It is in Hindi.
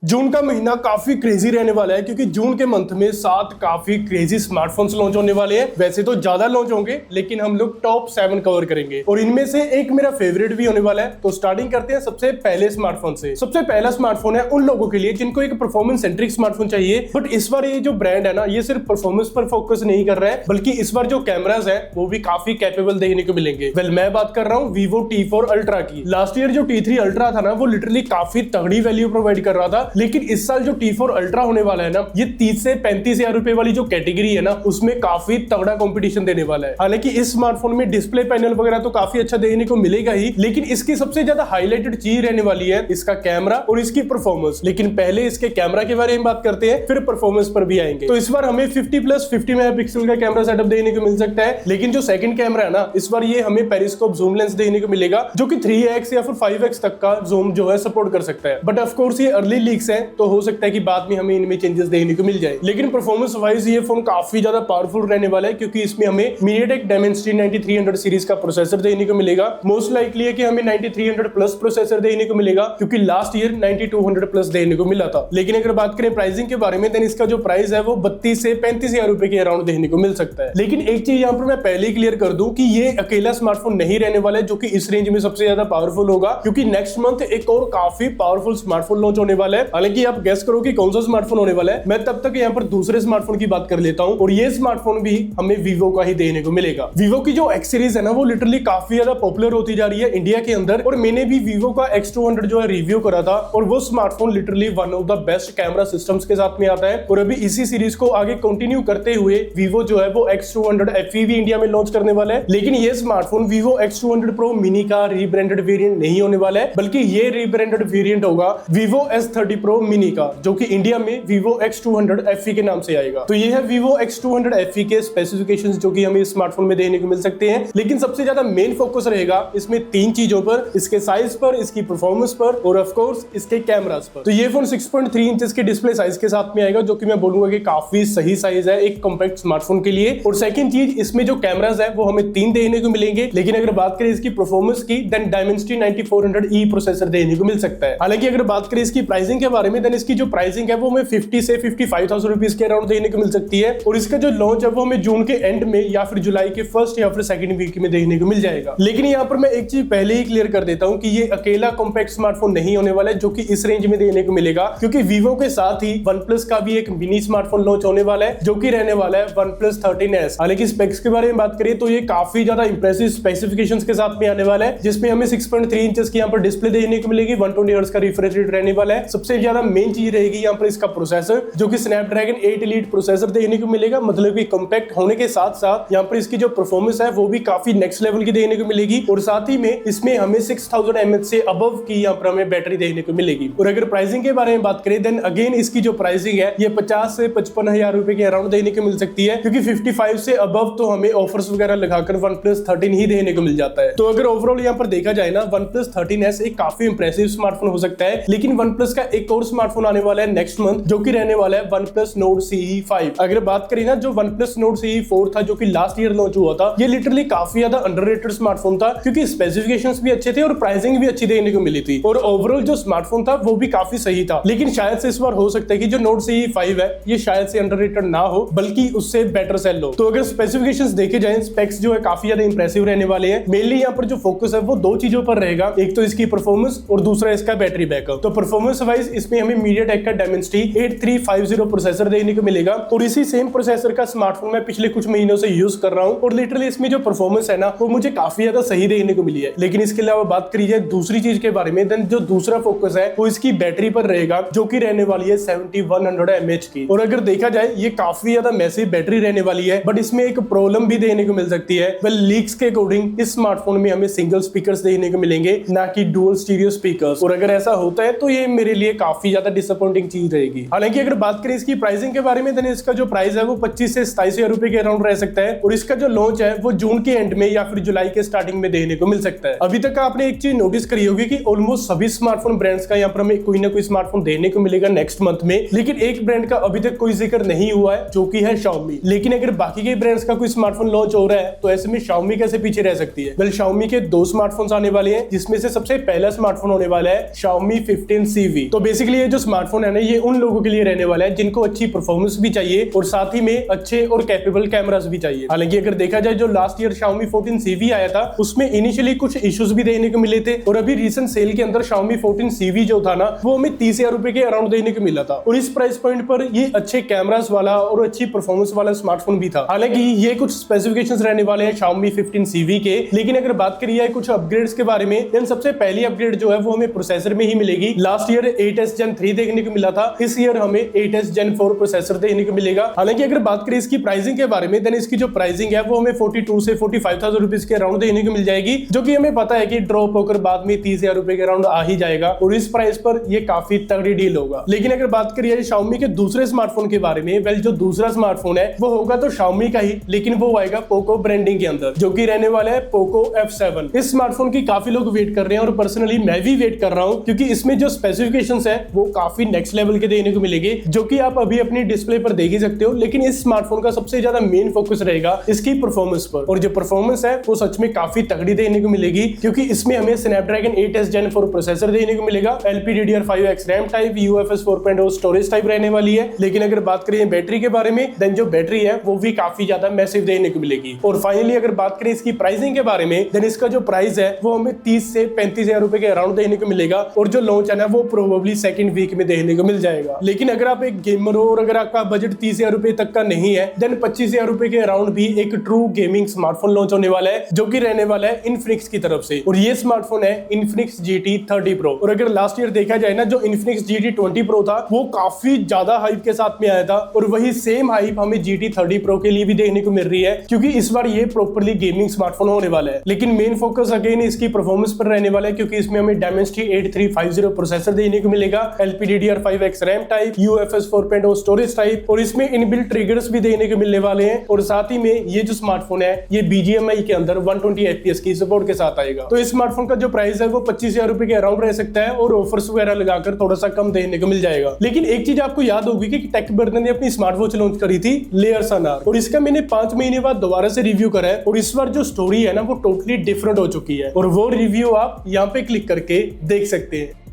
जून का महीना काफी क्रेजी रहने वाला है क्योंकि जून के मंथ में 7 काफी क्रेजी स्मार्टफोन्स लॉन्च होने वाले हैं। वैसे तो ज्यादा लॉन्च होंगे लेकिन हम लोग टॉप 7 कवर करेंगे और इनमें से एक मेरा फेवरेट भी होने वाला है। तो स्टार्टिंग करते हैं सबसे पहले स्मार्टफोन से। सबसे पहला स्मार्टफोन है उन लोगों के लिए जिनको एक परफॉर्मेंस सेंट्रिक स्मार्टफोन चाहिए, बट इस बार ये जो ब्रांड है ना, ये सिर्फ परफॉर्मेंस पर फोकस नहीं कर रहा है बल्कि इस बार जो कैमराज है वो भी काफी कैपेबल देखने को मिलेंगे। मैं बात कर रहा हूँ Vivo T4 Ultra की। लास्ट ईयर जो T3 Ultra था ना, वो लिटरली काफी तगड़ी वैल्यू प्रोवाइड कर रहा था, लेकिन इस साल जो T4 Ultra होने वाला है ना, ये 30 से 35 हजार रुपए वाली जो कैटेगरी है ना, उसमें काफी तगड़ा कंपटीशन देने वाला है। हालांकि इस स्मार्टफोन में डिस्प्ले पैनल वगैरह तो काफी अच्छा देखने को मिलेगा ही, लेकिन इसकी सबसे ज्यादा हाईलाइटेड चीज रहने वाली है इसका कैमरा और इसकी परफॉर्मेंस। लेकिन पहले इसके कैमरा के बारे में बात करते हैं, फिर परफॉर्मेंस पर भी आएंगे। तो इस बार हमें 50+50 मेगापिक्सल का कैमरा सेटअप देखने को मिल सकता है, लेकिन जो सेकंड कैमरा है ना, इस बार ये हमें पेरिस्कोप जूम लेंस देखने को मिलेगा जो कि 3x या फिर 5x तक का जूम जो है सपोर्ट कर सकता है। बट ऑफ कोर्स ये अर्ली लीक्स है, तो हो सकता है कि बाद में हमें इनमें चेंजेस देखने को मिल जाए। लेकिन परफॉर्मेंस वाइज ये फोन काफी ज्यादा पावरफुल रहने वाला है क्योंकि इसमें हमें MediaTek Dimensity 9300 सीरीज का प्रोसेसर देखने को मिलेगा। मोस्ट लाइकली है कि हमें 9300 प्लस प्रोसेसर देखने को मिलेगा क्योंकि लास्ट ईयर 9200 प्लस देखने को मिला था। लेकिन अगर बात करें प्राइसिंग के बारे में, देन इसका जो प्राइस है वो 32 से 35 हजार रुपए के अराउंड देखने को मिल सकता है। लेकिन एक चीज यहाँ पर मैं पहले ही क्लियर कर दूं कि ये अकेला स्मार्टफोन नहीं रहने वाला है जो कि इस रेंज में सबसे ज्यादा पावरफुल होगा, क्योंकि नेक्स्ट मंथ एक और काफी पावरफुल स्मार्टफोन लॉन्च होने वाला है। हालांकि आप गेस करो कि कौन सा स्मार्टफोन होने वाला है। मैं तब तक यहाँ पर दूसरे स्मार्टफोन की बात कर लेता हूँ, और ये स्मार्टफोन भी हमें Vivo का ही देखने को मिलेगा। Vivo की जो X सीरीज है ना, वो लिटरली काफी ज्यादा पॉपुलर होती जा रही है इंडिया के अंदर, और मैंने भी Vivo का X200 जो है रिव्यू करा था, और वो smartphone literally one of the best camera systems के साथ में आता है। और अभी इसी सीरीज को आगे कंटिन्यू करते हुए Vivo जो है वो X200 FE भी इंडिया में लॉन्च करने वाला है। लेकिन ये smartphone Vivo X200 Pro Mini का रीब्रांडेड वेरिएंट नहीं होने वाला है, बल्कि ये रीब्रांडेड वेरिएंट होगा Vivo S30 Pro Mini का, जो कि इंडिया में Vivo X200 FE के नाम से आएगा। तो ये है Vivo X200 FE के स्पेसिफिकेशंस जो कि हमें इस स्मार्टफोन में देखने को मिल सकते हैं। लेकिन सबसे ज्यादा मेन फोकस रहेगा इसमें 3 चीजों पर, इसके साइज पर, इसकी परफॉर्मेंस पर और ऑफ कोर्स इसके कैमरास पर। तो ये फोन 6.3 इंचेस के डिस्प्ले साइज के साथ में आएगा, जो कि मैं बोलूंगा कि काफी सही साइज है एक कॉम्पैक्ट स्मार्टफोन के लिए। और सेकंड चीज, इसमें जो कैमरास है वो हमें 3 देखने को मिलेंगे। लेकिन अगर बात करें इसकी परफॉर्मेंस की, देन Dimensity 9400E प्रोसेसर देखने को मिल सकता है। हालांकि अगर बात करें इसकी प्राइसिंग के बारे में, देन इसकी जो प्राइसिंग है वो हमें 50 से 55,000 रुपीज के अराउंड देखने को मिल सकती है। और इसका जो लॉन्च है वो हमें जून के एंड में या फिर जुलाई के फर्स्ट या फिर सेकंड वीक में देखने को मिल जाएगा। लेकिन यहाँ पर मैं एक चीज पहले ही क्लियर कर देता हूँ कि ये अकेला कॉम्पैक्ट स्मार्टफोन नहीं होने वाला है जो कि इस रेंज में देखने को मिलेगा, क्योंकि Vivo के साथ ही OnePlus का भी एक मिनी स्मार्टफोन लॉन्च होने वाला है जो कि रहने वाला है OnePlus 13S। हालांकि स्पेक्स के बारे में बात करें तो ये काफी ज्यादा इंप्रेसिव स्पेसिफिकेशंस के साथ में आने वाला है, जिसमें हमें 6.3 इंचेस की यहाँ पर डिस्प्ले देखने को मिलेगी, 120 हर्ट्ज का रिफ्रेश रेट रहने वाला है। सबसे ज्यादा मेन चीज रहेगी यहाँ पर इसका प्रोसेसर, जो कि Snapdragon 8 Elite प्रोसेसर देखने को मिलेगा। मतलब कि कॉम्पैक्ट होने के साथ साथ यहाँ पर इसकी जो परफॉर्मेंस है वो भी काफी नेक्स्ट लेवल की देखने को मिलेगी, और साथ ही में इसमें हमें 6000 mAh से अबव की यहाँ पर हमें बैटरी देखने को मिलेगी। और अगर प्राइसिंग के बारे में बात करें, देन अगेन इसकी जो प्राइसिंग है ये 50 से 55 हजार रुपए के अराउंड देखने को मिल सकती है, क्योंकि 55 से अबव तो हमें ऑफर्स वगैरह लगाकर OnePlus 13 ही देखने को मिल जाता है। तो अगर ओवरऑल यहाँ पर देखा जाए ना, OnePlus 13S एक काफी इंप्रेसिव स्मार्टफोन हो सकता है। लेकिन OnePlus का एक और स्मार्टफोन आने वाला है नेक्स्ट मंथ, जो कि रहने वाला है OnePlus Nord CE 5। अगर बात करें ना, जो OnePlus Nord CE 4 था जो कि लास्ट ईयर लॉन्च हुआ था, ये लिटरली काफी ज्यादा अंडररेटेड स्मार्टफोन था, क्योंकि स्पेसिफिकेशंस भी अच्छे थे और प्राइसिंग भी अच्छी देखने को मिली थी, और ओवरऑल जो स्मार्टफोन था वो भी काफी सही था। लेकिन शायद से इस बार हो सकता है कि जो Nord CE 5 है ये शायद से अंडररेटेड ना हो, बल्कि उससे बेटर सेल हो। तो अगर स्पेसिफिकेशंस देखे जाए, स्पेक्स जो है काफी ज्यादा इंप्रेसिव रहने वाले हैं। मेनली यहाँ पर जो फोकस है वो 2 चीजों पर रहेगा, एक तो इसकी परफॉर्मेंस और दूसरा इसका बैटरी बैकअप। तो परफॉर्मेंस वाइज इसमें हमें MediaTek का Dimensity 8350 प्रोसेसर देखने को मिलेगा, और इसी सेम प्रोसेसर का स्मार्टफोन मैं पिछले कुछ महीनों से यूज कर रहा हूं, और लिटरली इसमें जो परफॉर्मेंस है ना वो मुझे काफी ज्यादा सही देखने को मिली है। लेकिन इसके अलावा बात करी जाए दूसरी चीज के बारे में, देन जो दूसरा फोकस है वो इसकी बैटरी पर रहेगा, जो कि रहने वाली है 7100 mAh की। और अगर देखा जाए ये काफी ज्यादा मैसिव बैटरी रहने वाली है, बट इसमें एक प्रॉब्लम भी देखने को मिल सकती है। लीक्स के अकॉर्डिंग इस स्मार्टफोन में हमें सिंगल स्पीकर्स देखने को मिलेंगे, ना कि डुअल स्टीरियो स्पीकर्स। और अगर ऐसा होता है तो ये मेरे लिए काफी ज्यादा डिसअपॉइंटिंग चीज रहेगी। हालांकि अगर बात करें इसकी प्राइसिंग के बारे में, देन इसका जो प्राइस है वो 25 से 27 हजार रुपए के अराउंड रह सकता है, और इसका जो लॉन्च है वो जून के एंड में या फिर जुलाई के स्टार्टिंग में देखने को मिल सकता है। अभी तक आपने एक चीज नोटिस करी होगी कि ऑलमोस्ट सभी स्मार्टफोन ब्रांड्स का यहाँ पर हमें कोई ना कोई स्मार्टफोन देखने को मिलेगा नेक्स्ट मंथ में, लेकिन एक ब्रांड का अभी तक कोई जिक्र नहीं हुआ है, जो कि है Xiaomi। लेकिन अगर बाकी के ब्रांड्स का कोई स्मार्टफोन लॉन्च हो रहा है तो ऐसे में Xiaomi कैसे पीछे रह सकती है? Xiaomi के 2 स्मार्टफोन्स आने वाले हैं, जिसमें से सबसे पहला स्मार्टफोन होने वाला है Xiaomi 15CV। तो बेसिकली ये जो स्मार्टफोन है ना, ये उन लोगों के लिए रहने वाला है जिनको अच्छी परफॉर्मेंस भी चाहिए और साथ ही में अच्छे और कैपेबल कैमरास भी चाहिए। हालांकि अगर देखा जाए जो लास्ट ईयर Xiaomi 14CV आया था उसमें इनिशियली कुछ इश्यूज भी देखने को मिले थे और अभी रिसेंट सेल के अंदर Xiaomi 14CV जो था ना वो हमें 30,000 रुपए के अराउंड देखने को मिला था और इस प्राइस पॉइंट पर ये अच्छे कैमरास वाला और अच्छी परफॉर्मेंस वाला स्मार्टफोन भी था। हालांकि ये कुछ स्पेसिफिकेशंस रहने वाले हैं Xiaomi 15CV के, लेकिन अगर बात करिए कुछ अपग्रेड्स के बारे में, देन सबसे पहली अपग्रेड जो है वो हमें प्रोसेसर में ही मिलेगी। लास्ट ईयर 8s Gen 3 देखने को मिला था, इस ईयर हमें 8s Gen 4 प्रोसेसर देखने को मिलेगा। हालांकि अगर बात करें इसकी प्राइसिंग के बारे में, देन इसकी जो प्राइसिंग है वो हमें 42 से 45,000 रुपीज के अराउंड देखने को मिल जाएगी, जो कि हमें पता है कि ड्रॉप होकर बाद में 30,000 रुपए के अराउंड आ ही जाएगा और इस प्राइस पर ये काफी तगड़ी डील होगा। लेकिन अगर बात करिए Xiaomi के दूसरे स्मार्टफोन के बारे में, वेल जो दूसरा स्मार्टफोन है वो होगा तो Xiaomi का ही, लेकिन वो आएगा पोको ब्रांडिंग के अंदर, जो कि रहने वाला है पोको F7। इस स्मार्टफोन की काफी लोग वेट कर रहे हैं और पर्सनली मैं भी वेट कर रहा हूं, क्योंकि इसमें जो स्पेसिफिकेशंस है वो काफी नेक्स्ट लेवल के देखने को मिलेंगे, जो कि आप अभी अपनी डिस्प्ले पर देख ही सकते हो। लेकिन इस स्मार्टफोन का सबसे ज्यादा मेन फोकस रहेगा इसकी परफॉर्मेंस पर, और जो परफॉर्मेंस है वो सच में काफी तगड़ी देखने को मिलेगी, क्योंकि इसमें हमें स्नैपड्रैगन 8s Gen 4 प्रोसेसर देखने को मिलेगा, LPDDR5X RAM type, UFS 4.0 storage type रहने वाली है। लेकिन अगर बात करें बैटरी के बारे में, देन जो बैटरी है वो भी काफी ज्यादा मैसिव देखने को मिलेगी। और फाइनली अगर बात करें इसकी प्राइसिंग के बारे में, देन इसका जो प्राइस है वो हमें 30 से 35,000 रुपए के अराउंड देखने को मिलेगा और जो लॉन्च है ना वो प्रोबेबली सेकंड वीक में देखने को मिल जाएगा। लेकिन अगर आप एक गेमर हो और अगर आपका बजट 30,000 रुपए तक का नहीं है, देन 25,000 रुपए के अराउंड भी एक ट्रू गेमिंग स्मार्टफोन लॉन्च होने वाला है, जो कि रहने वाला है Infinix की तरफ से, और ये स्मार्टफोन है Infinix GT 30 Pro। और अगर लास्ट ईयर देखा जाए ना, जो Infinix GT 20 Pro था वो काफी ज्यादा हाइप के साथ में आया था, और वही सेम हाइप हमें GT 30 Pro के लिए भी देखने को मिल रही है, क्योंकि इस बार ये प्रॉपर्ली गेमिंग स्मार्टफोन होने वाला है। लेकिन मेन फोकस अगेन इसकी परफॉर्मेंस पर रहने वाला है, क्योंकि इसमें हमें Dimensity 8350 प्रोसेसर देखने को मिलेगा, LPDDR5X RAM type, UFS 4.0 storage type, और इसमें इनबिल्ट ट्रिगर्स भी देखने को मिलने वाले हैं। और साथ ही में ये जो स्मार्टफोन है ये BGMI के अंदर 120 FPS की सपोर्ट के साथ आएगा। तो इस स्मार्टफोन का जो प्राइस है वो 25,000 रुपए के अराउंड रह सकता है, और ऑफर्स वगैरह लगाकर थोड़ा सा कम देखने को मिल जाएगा। लेकिन एक चीज आपको याद होगी कि टेक बर्ड ने अपनी स्मार्ट वॉच लॉन्च करी थी लेयर सनार, और इसका मैंने 5 महीने बाद दोबारा से रिव्यू करा है, और इस बार जो स्टोरी है ना वो टोटली डिफरेंट हो चुकी है, और वो रिव्यू आप यहाँ पे क्लिक करके देख सकते हैं।